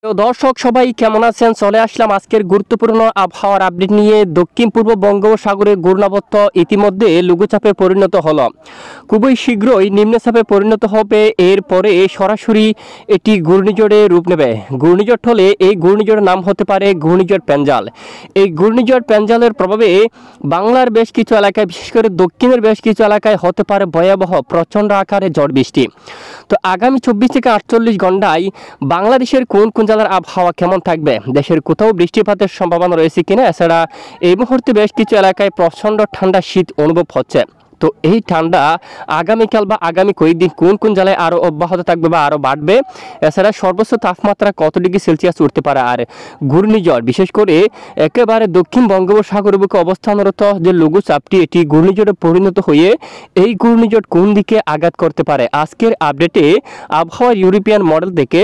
তো দর্শক সবাই কেমন আছেন? চলে আসলাম আজকের গুরুত্বপূর্ণ আবহাওয়ার আপডেট নিয়ে। দক্ষিণ পূর্ব বঙ্গোপসাগরে ঘূর্ণাবর্ত ইতিমধ্যে লঘুচাপে পরিণত হলো, খুবই শীঘ্রই নিম্নচাপে পরিণত হবে। এরপরে সরাসরি এটি ঘূর্ণিঝড়ে রূপ নেবে। ঘূর্ণিঝড় হলে এই ঘূর্ণিঝড়ের নাম হতে পারে ঘূর্ণিঝড় পেঞ্জাল। এই ঘূর্ণিঝড় পেঞ্জালের প্রভাবে বাংলার বেশ কিছু এলাকায়, বিশেষ করে দক্ষিণের বেশ কিছু এলাকায় হতে পারে ভয়াবহ প্রচণ্ড আকারে ঝড় বৃষ্টি। তো আগামী 24 থেকে 48 ঘন্টায় বাংলাদেশের কোন কোন জেলার আবহাওয়া কেমন থাকবে, দেশের কোথাও বৃষ্টিপাতের সম্ভাবনা রয়েছে কিনা, এছাড়া এই মুহূর্তে বেশ কিছু এলাকায় প্রচণ্ড ঠান্ডা শীত অনুভব হচ্ছে। তো এই ঠান্ডা আগামীকাল বা আগামী কয়েকদিন কোন কোন জেলায় আরও অব্যাহত থাকবে বা আরও বাড়বে, এছাড়া সর্বোচ্চ তাপমাত্রা কত ডিগ্রি সেলসিয়াস উঠতে পারে, আর ঘূর্ণিঝড় বিশেষ করে একেবারে দক্ষিণ বঙ্গোপসাগর বুকে অবস্থানরত যে লঘুচাপটি, এটি ঘূর্ণিঝড়ে পরিণত হয়ে এই ঘূর্ণিঝড় কোন দিকে আঘাত করতে পারে। আজকের আপডেটে আবহাওয়ার ইউরোপিয়ান মডেল থেকে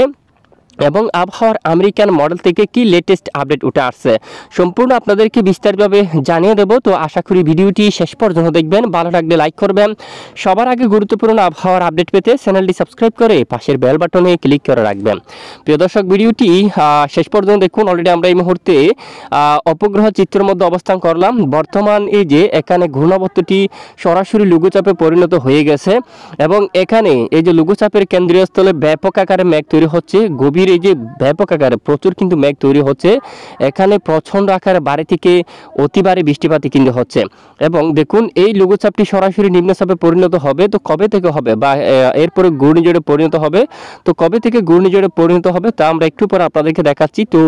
এবং আবহাওয়ার আমেরিকান মডেল থেকে কি লেটেস্ট আপডেট উঠে আসছে সম্পূর্ণ আপনাদেরকে বিস্তারিতভাবে জানিয়ে দেব। তো আশা করি ভিডিওটি শেষ পর্যন্ত দেখবেন, ভালো লাগলে লাইক করবেন। সবার আগে গুরুত্বপূর্ণ আবহাওয়ার আপডেট পেতে চ্যানেলটি সাবস্ক্রাইব করে পাশের বেল বাটনে ক্লিক করে রাখবেন। প্রিয় দর্শক, ভিডিওটি শেষ পর্যন্ত দেখুন। অলরেডি আমরা এই মুহূর্তে উপগ্রহ চিত্রের মধ্যে অবস্থান করলাম। বর্তমান এই যে এখানে ঘূর্ণাবর্তটি সরাসরি লঘুচাপে পরিণত হয়ে গেছে এবং এখানে এই যে লঘুচাপের কেন্দ্রীয় স্থলে ব্যাপক আকারে মেঘ তৈরি হচ্ছে। গভীর এই যে ব্যাপক আকারে প্রচুর কিন্তু মেঘ তৈরি হচ্ছে, এখানে প্রচণ্ড আকারে বাড়ি থেকে অতি ভারী বৃষ্টিপাত কিন্তু হচ্ছে। এবং দেখুন এই লঘুচাপটি সরাসরি নিম্নচাপে পরিণত হবে। তো কবে থেকে হবে বা এরপরে ঘূর্ণিঝড়ে পরিণত হবে, তো কবে থেকে ঘূর্ণিঝড়ে পরিণত হবে তা আমরা একটু পরে আপনাদেরকে দেখাচ্ছি। তো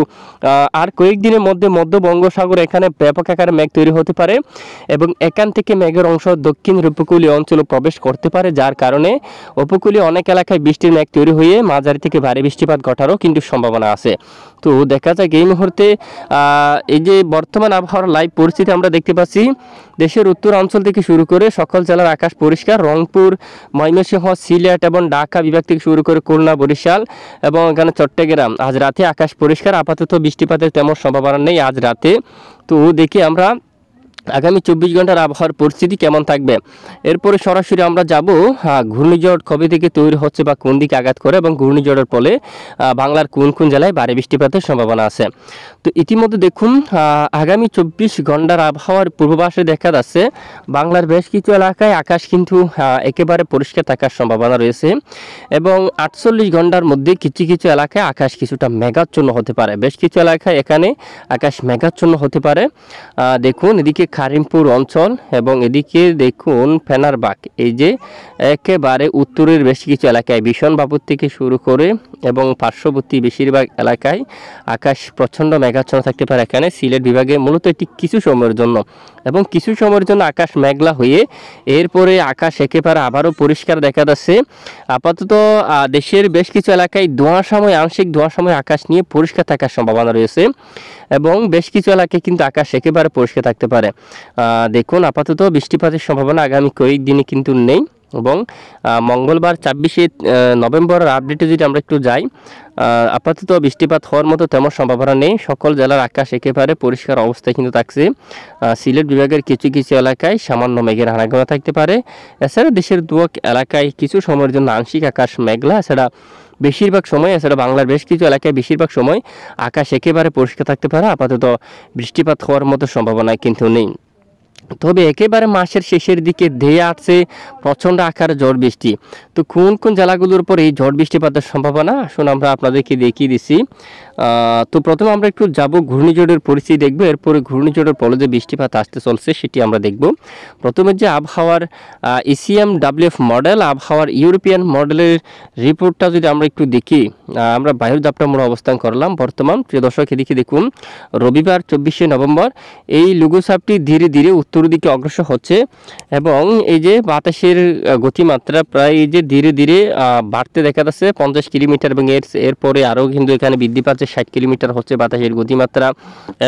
আর কয়েকদিনের মধ্যে মধ্য বঙ্গোপসাগরে এখানে ব্যাপক আকারে মেঘ তৈরি হতে পারে এবং এখান থেকে মেঘের অংশ দক্ষিণ উপকূলীয় অঞ্চলে প্রবেশ করতে পারে, যার কারণে উপকূলীয় অনেক এলাকায় বৃষ্টির মেঘ তৈরি হয়ে মাঝারি থেকে ভারী বৃষ্টিপাত ঘটারও কিন্তু সম্ভাবনা আছে। তো দেখা যাক এই মুহূর্তে এই যে বর্তমান আবহাওয়ার লাইভ পরিস্থিতি আমরা দেখতে পাচ্ছি। দেশের উত্তর অঞ্চল থেকে শুরু করে সকল জেলার আকাশ পরিষ্কার। রংপুর, ময়মনসিংহ, সিলেট এবং ঢাকা বিভাগ থেকে শুরু করে খুলনা, বরিশাল এবং এখানে চট্টগ্রাম আজ রাতে আকাশ পরিষ্কার। আপাতত বৃষ্টিপাতের তেমন সম্ভাবনা নেই আজ রাতে। তো দেখি আমরা আগামী 24 ঘন্টার আবহাওয়ার পরিস্থিতি কেমন থাকবে। এরপরে সরাসরি আমরা যাব ঘূর্ণিঝড় কবে থেকে তৈরি হচ্ছে বা কোন দিকে আঘাত করে এবং ঘূর্ণিঝড়ের ফলে বাংলার কোন কোন জেলায় ভারী বৃষ্টিপাতের সম্ভাবনা আছে। তো ইতিমধ্যে দেখুন আগামী 24 ঘন্টার আবহাওয়ার পূর্বাভাসে দেখা যাচ্ছে বাংলার বেশ কিছু এলাকায় আকাশ কিন্তু একেবারে পরিষ্কার থাকার সম্ভাবনা রয়েছে এবং 48 ঘন্টার মধ্যে কিছু কিছু এলাকায় আকাশ কিছুটা মেঘাচ্ছন্ন হতে পারে। বেশ কিছু এলাকায় এখানে আকাশ মেঘাচ্ছন্ন হতে পারে। দেখুন এদিকে কারিমপুর অঞ্চল এবং এদিকে দেখুন ফেনারবাগ, এই যে একেবারে উত্তরের বেশ কিছু এলাকায় বিশনবাবুর থেকে শুরু করে এবং পার্শ্ববর্তী বেশিরভাগ এলাকায় আকাশ প্রচণ্ড মেঘাচ্ছন্ন থাকতে পারে। এখানে সিলেট বিভাগে মূলত এটি কিছু সময়ের জন্য এবং কিছু সময়ের জন্য আকাশ মেঘলা হয়ে এরপরে আকাশ একেবারে আবারও পরিষ্কার দেখা যাচ্ছে। আপাতত দেশের বেশ কিছু এলাকায় ধোঁয়াশাময়, আংশিক ধোঁয়াশাময় আকাশ নিয়ে পরিষ্কার থাকার সম্ভাবনা রয়েছে এবং বেশ কিছু এলাকায় কিন্তু আকাশ একেবারে পরিষ্কার থাকতে পারে। দেখুন আপাতত বৃষ্টিপাতের সম্ভাবনা আগামী কয়েকদিনে কিন্তু নেই এবং মঙ্গলবার 24 নভেম্বরের আপডেটে যদি আমরা একটু যাই, আপাতত বৃষ্টিপাত হওয়ার মতো তেমন সম্ভাবনা নেই। সকল জেলার আকাশ একেবারে পরিষ্কার অবস্থায় কিন্তু থাকছে। সিলেট বিভাগের কিছু কিছু এলাকায় সামান্য মেঘের আনাগোনা থাকতে পারে। এছাড়া দেশের দুয়াক এলাকায় কিছু সময়ের জন্য আংশিক আকাশ মেঘলা, এছাড়া বেশিরভাগ সময়, এছাড়া বাংলার বেশ কিছু এলাকায় বেশিরভাগ সময় আকাশ একেবারে পরিষ্কার থাকতে পারে। আপাতত বৃষ্টিপাত হওয়ার মতো সম্ভাবনা কিন্তু নেই। তবে একেবারে মাসের শেষের দিকে ধেয়ে আসছে প্রচণ্ড আকারে ঝড় বৃষ্টি। তো কোন কোন জেলাগুলোর উপর এই ঝড় বৃষ্টিপাতের সম্ভাবনা আসুন আমরা আপনাদেরকে দেখিয়ে দিচ্ছি। তো প্রথমে আমরা একটু যাব ঘূর্ণিঝড়ের পরিস্থিতি দেখব, এরপরে ঘূর্ণিঝড়ের ফলে যে বৃষ্টিপাত আসতে চলছে সেটি আমরা দেখব। প্রথমে যে আবহাওয়ার ECMWF মডেল, আবহাওয়ার ইউরোপিয়ান মডেলের রিপোর্টটা যদি আমরা একটু দেখি, আমরা বায়ুযাত্রা মোড়ে অবস্থান করলাম বর্তমান। প্রিয় দর্শক এদিকে দেখুন রবিবার 24 নভেম্বর এই লঘুচাপটি ধীরে ধীরে উত্তর দিকে অগ্রসর হচ্ছে এবং এই যে বাতাসের গতিমাত্রা প্রায় এই যে ধীরে ধীরে বাড়তে দেখা যাচ্ছে 50 কিলোমিটার এবং এরপরে আরও কিন্তু এখানে বৃদ্ধি পাচ্ছে 60 কিলোমিটার হচ্ছে বাতাসের গতিমাত্রা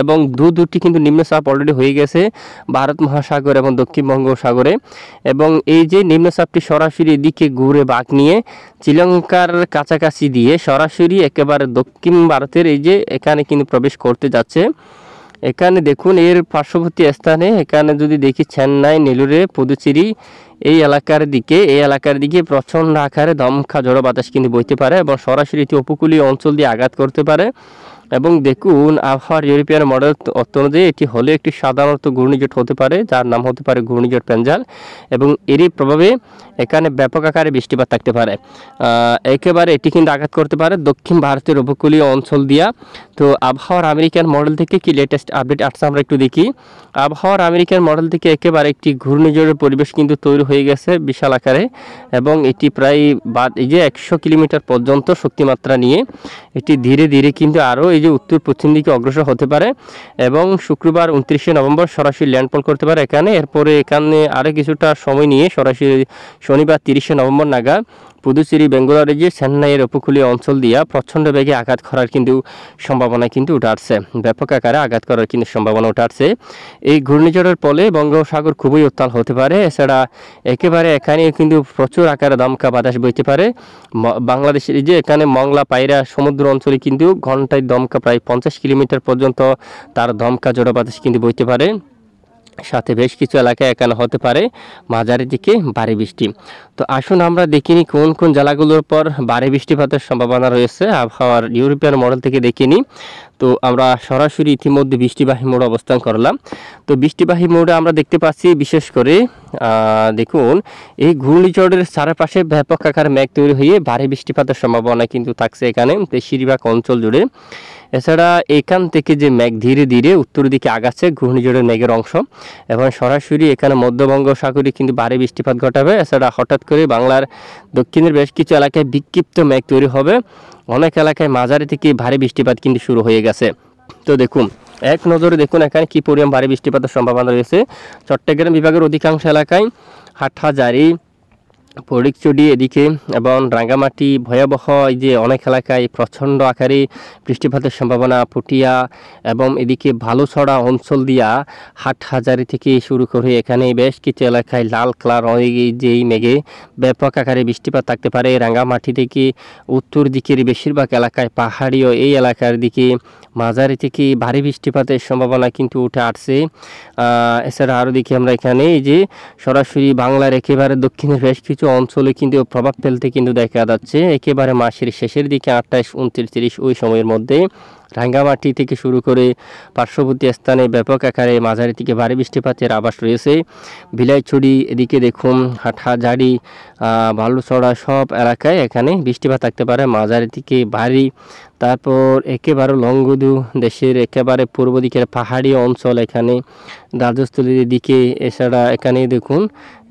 এবং দুটি কিন্তু নিম্নচাপ অলরেডি হয়ে গেছে ভারত মহাসাগর এবং দক্ষিণ বঙ্গোপসাগরে এবং এই যে নিম্নচাপটি সরাসরি এদিকে ঘুরে বাঁক নিয়ে শ্রীলঙ্কার কাছাকাছি দিয়ে সরাসরি একেবারে দক্ষিণ ভারতের এই যে এখানে কিন্তু প্রবেশ করতে যাচ্ছে এখানে দেখুন এর পার্শ্ববর্তী স্থানে এখানে যদি দেখি চেন্নাই, নেলুরে, পুদুচেরি এই এলাকার দিকে প্রচণ্ড আকারে দমকা ঝড়ো বাতাস কিন্তু বইতে পারে এবং সরাসরি এটি উপকূলীয় অঞ্চল দিয়ে আঘাত করতে পারে। এবং দেখুন আবহাওয়ার ইউরোপিয়ান মডেল অনুযায়ী এটি হলে একটি সাধারণত ঘূর্ণিঝড় হতে পারে, যার নাম হতে পারে ঘূর্ণিঝড় পেঞ্জাল, এবং এরই প্রভাবে এখানে ব্যাপক আকারে বৃষ্টিপাত থাকতে পারে। একেবারে এটি কিন্তু আঘাত করতে পারে দক্ষিণ ভারতের উপকূলীয় অঞ্চল দিয়া। তো আবহাওয়ার আমেরিকান মডেল থেকে কি লেটেস্ট আপডেট আসছে আমরা একটু দেখি। আবহাওয়ার আমেরিকান মডেল থেকে একেবারে একটি ঘূর্ণিঝড়ের পরিবেশ কিন্তু তৈরি হয়ে গেছে বিশাল আকারে, এবং এটি প্রায় এই যে 100 কিলোমিটার পর্যন্ত শক্তিমাত্রা নিয়ে এটি ধীরে ধীরে কিন্তু আরও এই যে উত্তর পশ্চিম দিকে অগ্রসর হতে পারে এবং শুক্রবার 29শে নভেম্বর সরাসরি ল্যান্ডফল করতে পারে এখানে। এরপরে এখানে আরও কিছুটা সময় নিয়ে সরাসরি শনিবার 30শে নভেম্বর নাগাদ পুদুচেরি, বেঙ্গালুরু যে চেন্নাইয়ের উপকূলীয় অঞ্চল দিয়া প্রচণ্ড বেগে আঘাত করার কিন্তু সম্ভাবনা কিন্তু উঠে আসছে, ব্যাপক আকারে আঘাত করার কিন্তু সম্ভাবনা উঠে আসছে। এই ঘূর্ণিঝড়ের ফলে বঙ্গোপসাগর খুবই উত্তাল হতে পারে। এছাড়া একেবারে এখানে কিন্তু প্রচুর আকারে দমকা বাতাস বইতে পারে। বাংলাদেশের যে এখানে মংলা পায়রা সমুদ্র অঞ্চলে কিন্তু ঘন্টায় দমকা প্রায় 50 কিলোমিটার পর্যন্ত তার দমকা ঝড়ো বাতাস কিন্তু বইতে পারে। সাথে বেশ কিছু এলাকায় এখানে হতে পারে মাঝারি দিকে ভারী বৃষ্টি। তো আসুন আমরা দেখিনি কোন কোন জেলাগুলোর পর ভারী বৃষ্টিপাতের সম্ভাবনা রয়েছে আবহাওয়ার ইউরোপিয়ান মডেল থেকে দেখিনি। তো আমরা সরাসরি ইতিমধ্যে বৃষ্টিবাহী মোড়ে অবস্থান করলাম। তো বৃষ্টিবাহী মোড়ে আমরা দেখতে পাচ্ছি বিশেষ করে দেখুন এই ঘূর্ণিঝড়ের চারপাশে ব্যাপক আকার মেঘ তৈরি হয়ে ভারী বৃষ্টিপাতের সম্ভাবনা কিন্তু থাকছে এখানে বেশিরভাগ অঞ্চল জুড়ে। এছাড়া এখান থেকে যে মেঘ ধীরে ধীরে উত্তর দিকে আগাচ্ছে ঘূর্ণিঝড়ের মেঘের অংশ, এবং সরাসরি এখানে মধ্যবঙ্গোপসাগরে কিন্তু ভারী বৃষ্টিপাত ঘটাবে। এছাড়া হঠাৎ করে বাংলার দক্ষিণের বেশ কিছু এলাকায় বিক্ষিপ্ত মেঘ তৈরি হবে, অনেক এলাকায় মাঝারি থেকে ভারী বৃষ্টিপাত কিন্তু শুরু হয়ে গেছে। তো দেখুন এক নজরে দেখুন এখানে কি পরিমাণ ভারী বৃষ্টিপাতের সম্ভাবনা রয়েছে। চট্টগ্রাম বিভাগের অধিকাংশ এলাকায়, হাটহাজারী, ফটিকছড়ি এদিকে এবং রাঙ্গামাটি ভয়াবহ এই যে অনেক এলাকায় প্রচণ্ড আকারে বৃষ্টিপাতের সম্ভাবনা। পুটিয়া এবং এদিকে ভালুছড়া অঞ্চল দিয়া হাটহাজারী থেকে শুরু করে এখানে বেশ কিছু এলাকায় লাল কালার যে এই মেঘে ব্যাপক আকারে বৃষ্টিপাত থাকতে পারে। রাঙ্গামাটি থেকে উত্তর দিকের বেশিরভাগ এলাকায়, পাহাড়িও এই এলাকার দিকে মাঝারি থেকে ভারী বৃষ্টিপাতের সম্ভাবনা কিন্তু উঠে আসছে। এছাড়া আরও দেখি আমরা এখানে এই যে সরাসরি বাংলার একেবারে দক্ষিণের বেশ কিছু অঞ্চলে কিন্তু প্রভাব ফেলতে কিন্তু দেখা যাচ্ছে একেবারে মাসের শেষের দিকে 28, 29, 30 ওই সময়ের মধ্যে রাঙ্গামাটি থেকে শুরু করে পার্শ্ববর্তী স্থানে ব্যাপক আকারে মাঝারি থেকে ভারী বৃষ্টিপাতের আভাস রয়েছে। বিলাইছড়ি এদিকে দেখুন, হাটহাজারী, ভালুছড়া সব এলাকায় এখানে বৃষ্টিপাত থাকতে পারে মাঝারি থেকে ভারী। তারপর একেবারে লংগদু দেশের একেবারে পূর্ব দিকের পাহাড়ি অঞ্চল, এখানে রাজস্থলীর দিকে, এছাড়া এখানে দেখুন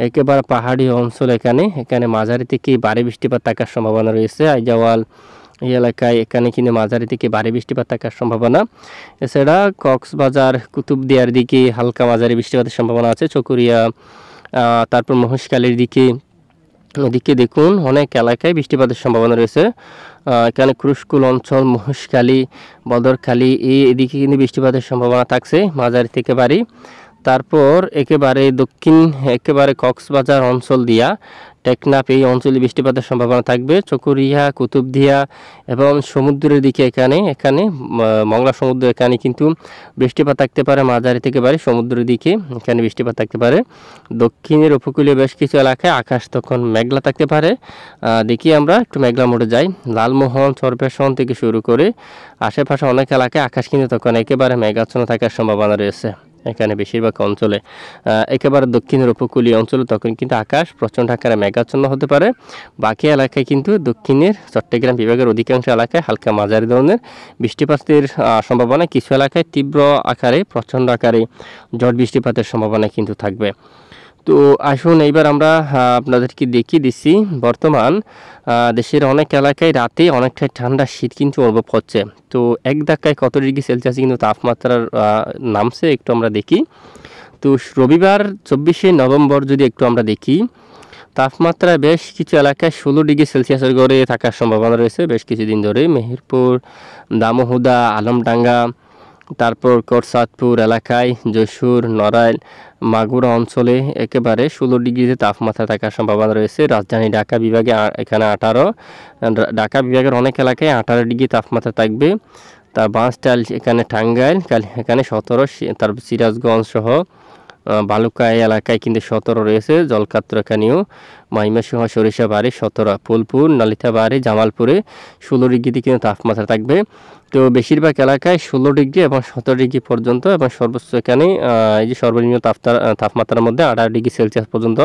একেবারে পাহাড়ি অঞ্চল, এখানে মাঝারি থেকে ভারী বৃষ্টিপাত থাকার সম্ভাবনা রয়েছে। আইজাওয়াল এই এলাকায় এখানে কিন্তু মাঝারি থেকে ভারী বৃষ্টিপাত থাকার সম্ভাবনা। এছাড়া কক্সবাজার, কুতুবদিয়ার দিকে হালকা মাঝারি বৃষ্টিপাতের সম্ভাবনা আছে। চকরিয়া, তারপর মহেশখালীর দিকে, ওদিকে দেখুন অনেক এলাকায় বৃষ্টিপাতের সম্ভাবনা রয়েছে। এখানে ক্রুশকুল অঞ্চল, মহেশখালী, বদরখালী এদিকে কিন্তু বৃষ্টিপাতের সম্ভাবনা থাকছে মাঝারি থেকে ভারী। তারপর একেবারে দক্ষিণ একেবারে কক্সবাজার অঞ্চল দিয়া টেকনাফ এই অঞ্চলে বৃষ্টিপাতের সম্ভাবনা থাকবে। চকরিয়া, কুতুবদিয়া এবং সমুদ্রের দিকে এখানে মংলা সমুদ্র, এখানে কিন্তু বৃষ্টিপাত থাকতে পারে মাঝারি থেকে ভারী। সমুদ্রের দিকে এখানে বৃষ্টিপাত থাকতে পারে। দক্ষিণের উপকূলীয় বেশ কিছু এলাকায় আকাশ তখন মেঘলা থাকতে পারে। দেখি আমরা একটু মেঘলা মোড়ে যাই। লালমোহন, চরপেশন থেকে শুরু করে আশেপাশে অনেক এলাকায় আকাশ কিন্তু তখন একেবারে মেঘাচ্ছন্ন থাকার সম্ভাবনা রয়েছে। এখানে বেশিরভাগ অঞ্চলে একেবারে দক্ষিণের উপকূলীয় অঞ্চলে তখন কিন্তু আকাশ প্রচণ্ড আকারে মেঘাচ্ছন্ন হতে পারে। বাকি এলাকায় কিন্তু দক্ষিণের চট্টগ্রাম বিভাগের অধিকাংশ এলাকায় হালকা মাঝারি ধরনের বৃষ্টিপাতের সম্ভাবনা, কিছু এলাকায় তীব্র আকারে প্রচণ্ড আকারে ঝড় বৃষ্টিপাতের সম্ভাবনা কিন্তু থাকবে। তো আসুন এইবার আমরা আপনাদেরকে দেখিয়ে দিচ্ছি বর্তমান দেশের অনেক এলাকায় রাতে অনেকটাই ঠান্ডা শীত কিন্তু অনুভব হচ্ছে। তো এক ধাক্কায় কত ডিগ্রি সেলসিয়াস কিন্তু তাপমাত্রার নামছে একটু আমরা দেখি। তো রবিবার 24শে নভেম্বর যদি একটু আমরা দেখি, তাপমাত্রা বেশ কিছু এলাকায় 16 ডিগ্রি সেলসিয়াসের গড়ে থাকার সম্ভাবনা রয়েছে বেশ কিছুদিন ধরে। মেহেরপুর, দামোহদা, আলমডাঙ্গা, তারপর করসাদপুর এলাকায়, যশোর, নড়াইল, মাগুরা অঞ্চলে একেবারে 16 ডিগ্রিতে তাপমাত্রা থাকার সম্ভাবনা রয়েছে। রাজধানী ঢাকা বিভাগে এখানে 18, ঢাকা বিভাগের অনেক এলাকায় 18 ডিগ্রি তাপমাত্রা থাকবে। তা বাঁশটাল এখানে টাঙ্গাইল, এখানে 17, তারপর সিরাজগঞ্জ সহ বালুকা এলাকায় কিন্তু 17 রয়েছে, জলকাত্র এখানেও, ময়মনসিংহ সরিষাবাড়ি 17, ফুলপুর নালিতাবাড়ি জামালপুরে 16 ডিগ্রিতে কিন্তু তাপমাত্রা থাকবে। তো বেশিরভাগ এলাকায় 16 ডিগ্রি এবং 17 ডিগ্রি পর্যন্ত, এবং সর্বোচ্চ এখানে এই যে সর্বনিম্ন তাপমাত্রার মধ্যে 18 ডিগ্রি সেলসিয়াস পর্যন্ত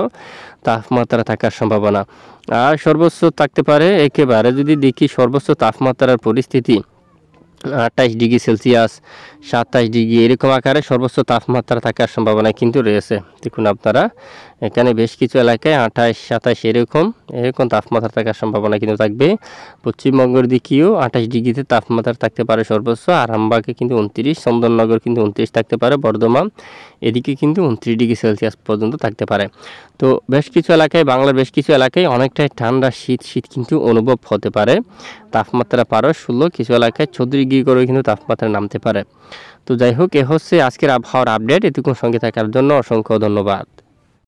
তাপমাত্রা থাকার সম্ভাবনা। আর সর্বোচ্চ থাকতে পারে একেবারে যদি দেখি সর্বোচ্চ তাপমাত্রার পরিস্থিতি 28 ডিগ্রি সেলসিয়াস, 27 ডিগ্রি এরকম আকারে সর্বোচ্চ তাপমাত্রা থাকার সম্ভাবনা কিন্তু রয়েছে। দেখুন আপনারা এখানে বেশ কিছু এলাকায় 28, 27 এরকম তাপমাত্রা থাকার সম্ভাবনা কিন্তু থাকবে। পশ্চিমবঙ্গের দিকেও 28 ডিগ্রিতে তাপমাত্রা থাকতে পারে সর্বোচ্চ, আরামবাগে কিন্তু 29, চন্দননগর কিন্তু 29 থাকতে পারে, বর্ধমান এদিকে কিন্তু 29 ডিগ্রি সেলসিয়াস পর্যন্ত থাকতে পারে। তো বেশ কিছু এলাকায়, বাংলার বেশ কিছু এলাকায় অনেকটাই ঠান্ডা শীত কিন্তু অনুভব হতে পারে। তাপমাত্রা 16, কিছু এলাকায় 14 ডিগ্রি করে কিন্তু তাপমাত্রা নামতে পারে। তো যাই হোক, এ হচ্ছে আজকের আবহাওয়ার আপডেট। এতক্ষণ সঙ্গে থাকার জন্য অসংখ্য ধন্যবাদ।